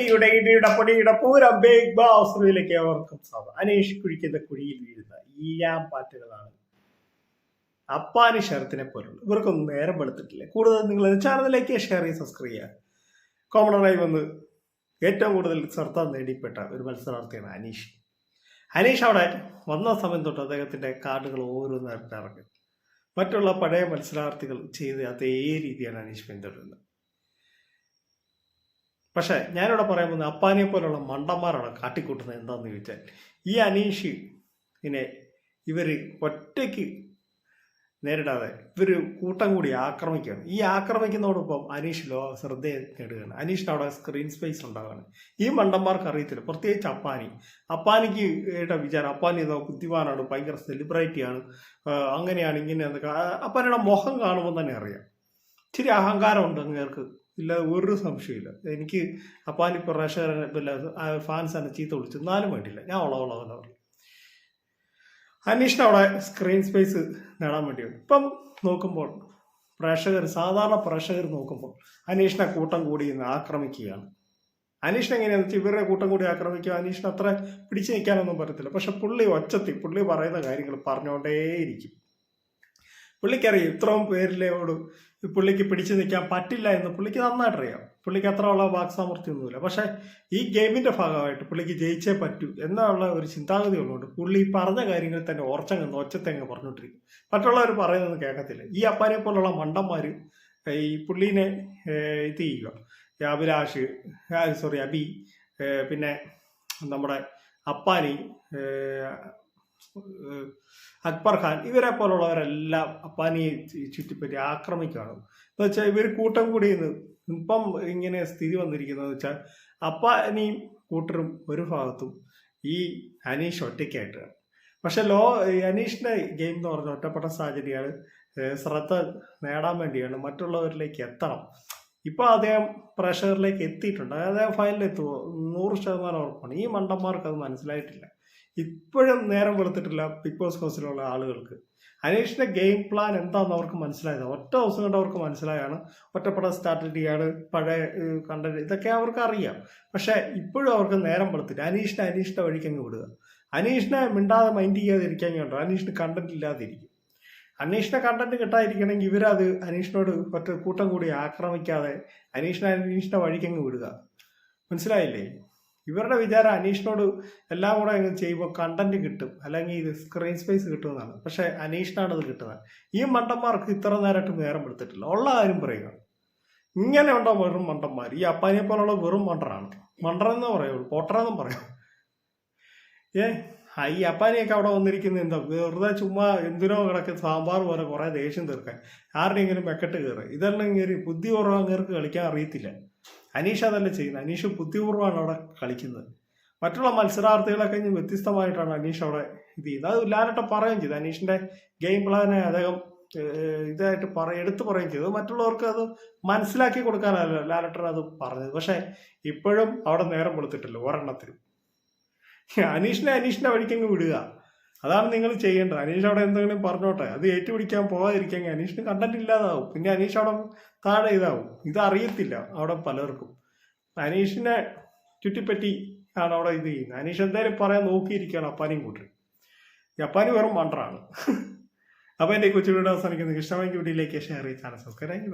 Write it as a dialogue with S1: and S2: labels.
S1: ഇടിയുടെ പൊടിയുടെ Pooram big boss റിയിലേക്ക് അവർക്കും സ്വാഗതം. അനീഷ് കുഴിക്കുന്ന കുഴിയിൽ വീഴുന്ന ഈയാം പാറ്റുകളാണ് അപ്പാനി ഷെറത്തിനെ പോലുള്ള. ഇവർക്കൊന്നും നേരം വെളുത്തിട്ടില്ല. കൂടുതൽ നിങ്ങൾ ചാനലിലേക്ക് ഷെയർ ചെയ്ത് സബ്സ്ക്രൈബ് ചെയ്യുക. കോമണറായി വന്ന് ഏറ്റവും കൂടുതൽ ശ്രദ്ധ നേടിപ്പെട്ട ഒരു മത്സരാർത്ഥിയാണ് അനീഷ്. അനീഷ് അവിടെ വന്ന സമയം തൊട്ട് അദ്ദേഹത്തിന്റെ കാർഡുകൾ ഓരോന്നായിട്ട് ഇറങ്ങി. മറ്റുള്ള പഴയ മത്സരാർത്ഥികൾ ചെയ്ത് അതേ രീതിയാണ് അനീഷ് പിന്തുടരുന്നത്. പക്ഷെ ഞാനിവിടെ പറയാൻ പോകുന്നത് അപ്പാനിയെ പോലുള്ള മണ്ടന്മാരാണ് കാട്ടിക്കൂട്ടുന്നത്. എന്താണെന്ന് ചോദിച്ചാൽ ഈ അനീഷ് ഇവർ ഒറ്റയ്ക്ക് നേരിടാതെ ഇവർ കൂട്ടം കൂടി ആക്രമിക്കുകയാണ്. ഈ ആക്രമിക്കുന്നതോടൊപ്പം അനീഷ് ശ്രദ്ധയെ നേടുകയാണ്. അനീഷിന് അവിടെ സ്ക്രീൻ സ്പേസ് ഉണ്ടാവുകയാണ്. ഈ മണ്ടന്മാർക്ക് അറിയത്തില്ല, പ്രത്യേകിച്ച് അപ്പാനിക്ക് വിചാരം അപ്പാനി ഏതോ ബുദ്ധിമാനാണ്, ഭയങ്കര സെലിബ്രിറ്റിയാണ്, അങ്ങനെയാണ് ഇങ്ങനെയാണ്. അപ്പാനിയുടെ മുഖം കാണുമ്പോൾ തന്നെ അറിയാം ഇച്ചിരി അഹങ്കാരമുണ്ട് അങ്ങേർക്ക്, ഇല്ല ഒരു സംശയമില്ല. എനിക്ക് അപ്പാനി പ്രേക്ഷകരെ ഫാൻസ് തന്നെ ചീത്ത വിളിച്ചു എന്നാലും വേണ്ടിയില്ല, ഞാൻ ഉളവെന്ന് പറയും. അനീഷിന് അവിടെ സ്ക്രീൻ സ്പേസ് നേടാൻ വേണ്ടിയുണ്ട്. ഇപ്പം നോക്കുമ്പോൾ സാധാരണ പ്രേക്ഷകർ നോക്കുമ്പോൾ അനീഷിനെ കൂട്ടം കൂടി ആക്രമിക്കുകയാണ്. അനീഷിന് എങ്ങനെയാണെന്ന് വെച്ചാൽ ഇവരുടെ കൂട്ടം കൂടി ആക്രമിക്കുക, അനീഷിന് അത്ര പിടിച്ചു നിൽക്കാനൊന്നും പറ്റത്തില്ല. പക്ഷെ പുള്ളി പറയുന്ന കാര്യങ്ങൾ പറഞ്ഞുകൊണ്ടേയിരിക്കും. പുള്ളിക്കറിയാം ഇത്രയും പേരിലോട് പുള്ളിക്ക് പിടിച്ചു നിൽക്കാൻ പറ്റില്ല എന്ന് പുള്ളിക്ക് നന്നായിട്ടറിയാം. പുള്ളിക്ക് അത്ര ഉള്ള വാക്സാമർത്ഥ്യമൊന്നുമില്ല. പക്ഷെ ഈ ഗെയിമിന്റെ ഭാഗമായിട്ട് പുള്ളിക്ക് ജയിച്ചേ പറ്റൂ എന്നുള്ള ഒരു ചിന്താഗതി ഉള്ളതുകൊണ്ട് പുള്ളി പറഞ്ഞ കാര്യങ്ങൾ തന്നെ ഒച്ചത്തെങ്ങ് പറഞ്ഞോണ്ടിരിക്കും. മറ്റുള്ളവർ പറയുന്നതൊന്നും കേൾക്കത്തില്ല. ഈ അപ്പാനെ പോലുള്ള മണ്ടന്മാര് ഈ പുള്ളീനെ ഇത് ചെയ്യുക, അബി, പിന്നെ നമ്മുടെ അപ്പാനി, അക്ബർ ഖാൻ, ഇവരെ പോലുള്ളവരെല്ലാം അപ്പാനിയെ ചുറ്റിപ്പറ്റി ആക്രമിക്കുകയാണ്. എന്ന് വെച്ചാൽ ഇവർ കൂട്ടം കൂടി ഇപ്പം ഇങ്ങനെ സ്ഥിതി വന്നിരിക്കുന്നത് വെച്ചാൽ അപ്പാനിയും കൂട്ടരും ഒരു ഭാഗത്തും ഈ അനീഷ് ഒറ്റയ്ക്കായിട്ടാണ്. പക്ഷെ അനീഷിന്റെ ഗെയിം എന്ന് പറഞ്ഞ ഒറ്റപ്പെട്ട സാഹചര്യമാണ്. ശ്രദ്ധ നേടാൻ വേണ്ടിയാണ്, മറ്റുള്ളവരിലേക്ക് എത്തണം. ഇപ്പൊ അദ്ദേഹം പ്രേക്ഷകരിലേക്ക് എത്തിയിട്ടുണ്ട്. അദ്ദേഹം ഫൈനലെത്തുമോ 100% ഉറപ്പാണ്. ഈ മണ്ടന്മാർക്ക് അത് മനസ്സിലായിട്ടില്ല. ഇപ്പോഴും നേരം വെളുത്തിട്ടില്ല ബിഗ് ബോസ് ഹൗസിലുള്ള ആളുകൾക്ക്. അനീഷിന്റെ ഗെയിം പ്ലാൻ എന്താണെന്ന് അവർക്ക് മനസ്സിലായത് ഒറ്റ ദിവസം കൊണ്ട് അവർക്ക് മനസ്സിലായാണ്. ഒറ്റപ്പെട്ട സ്ട്രാറ്റജിയാണ്, പഴയ കണ്ടന്റ്, ഇതൊക്കെ അവർക്ക് അറിയാം. പക്ഷെ ഇപ്പോഴും അവർക്ക് നേരം വെളുത്തിട്ട് അനീഷിന്റെ വഴിക്കങ്ങ് വിടുക. അനീഷിനെ മിണ്ടാതെ മൈൻഡ് ചെയ്യാതിരിക്കാൻ കണ്ടോ, അനീഷിന് കണ്ടന്റ് ഇല്ലാതിരിക്കും. അനീഷിനെ കണ്ടന്റ് കിട്ടാതിരിക്കണമെങ്കിൽ ഇവരത് അനീഷിനോട് ഒറ്റ കൂട്ടം കൂടി ആക്രമിക്കാതെ അനീഷിന്റെ വഴിക്കങ്ങ് വിടുക. മനസ്സിലായില്ലേ? ഇവരുടെ വിചാരം അനീഷിനോട് എല്ലാം കൂടെ അങ്ങ് ചെയ്യുമ്പോൾ കണ്ടന്റ് കിട്ടും, അല്ലെങ്കിൽ ഇത് സ്ക്രീൻ സ്പേസ് കിട്ടുമെന്നാണ്. പക്ഷെ അനീഷിനാണ് അത് കിട്ടുന്നത്. ഈ മണ്ടന്മാർക്ക് ഇത്ര നേരമായിട്ട് നേരം എടുത്തിട്ടില്ല. ഉള്ള കാര്യം പറയുക. ഇങ്ങനെ ഉണ്ടോ വെറും മണ്ടന്മാർ? ഈ അപ്പാനിയെ പോലുള്ള വെറും മണ്ടറെന്ന് പറയുള്ളൂ, പോട്ടറെന്നും പറയാം. ഈ അപ്പാനിയൊക്കെ അവിടെ വന്നിരിക്കുന്നത് എന്താ, വെറുതെ ചുമ്മാ എന്തിനോ കിടക്ക് സാമ്പാർ പോലെ കുറെ ദേഷ്യം തീർക്കാൻ, ആരുടെയെങ്കിലും മെക്കെട്ട് കയറി. ഇതെല്ലാം ഇങ്ങനെ ബുദ്ധിപൂർവ്വം അങ്ങേർക്ക് കളിക്കാൻ അറിയത്തില്ല. അനീഷ് അതല്ല ചെയ്യുന്നത്. അനീഷ് ബുദ്ധിപൂർവ്വമാണ് അവിടെ കളിക്കുന്നത്. മറ്റുള്ള മത്സരാർത്ഥികളൊക്കെ വ്യത്യസ്തമായിട്ടാണ് അനീഷ് അവിടെ ഇത് ചെയ്യുന്നത്. അത് ലാലട്ട പറയുകയും ചെയ്തു. അനീഷിന്റെ ഗെയിം പ്ലാനെ അദ്ദേഹം ഇതായിട്ട് എടുത്തു പറയുകയും ചെയ്തു. മറ്റുള്ളവർക്ക് അത് മനസ്സിലാക്കി കൊടുക്കാനല്ല ലാലട്ടൻ അത് പറഞ്ഞത്. പക്ഷെ ഇപ്പോഴും അവിടെ നേരം വെളുത്തിട്ടില്ല ഒരെണ്ണത്തിനും. അനീഷിന്റെ വഴിക്കങ്ങ് വിടുക, അതാണ് നിങ്ങൾ ചെയ്യേണ്ടത്. അനീഷ് അവിടെ എന്തെങ്കിലും പറഞ്ഞോട്ടെ, അത് ഏറ്റുപിടിക്കാൻ പോകാതിരിക്കാൻ അനീഷിന് കണ്ടന്റ് ഇല്ലാതാവും. പിന്നെ അനീഷ് അവിടെ താഴെ ഇതാവും. ഇതറിയത്തില്ല അവിടെ പലർക്കും. അനീഷിനെ ചുറ്റിപ്പറ്റി ആണ് അവിടെ ഇത് ചെയ്യുന്നത്. അനീഷ് എന്തായാലും പറയാൻ നോക്കിയിരിക്കുകയാണ് അപ്പാനിയും കൂട്ടി. അപ്പാനി വെറും മണ്ടറാണ്. അപ്പൊ എന്റെ കൊച്ചു വീഡിയോ അവസാനിക്കുന്നത്. ഇഷ്ടമെങ്കിൽ വീഡിയോയിലേക്ക് ഷെയർ ചെയ്ത് ചാനൽ സബ്സ്ക്രൈബ്.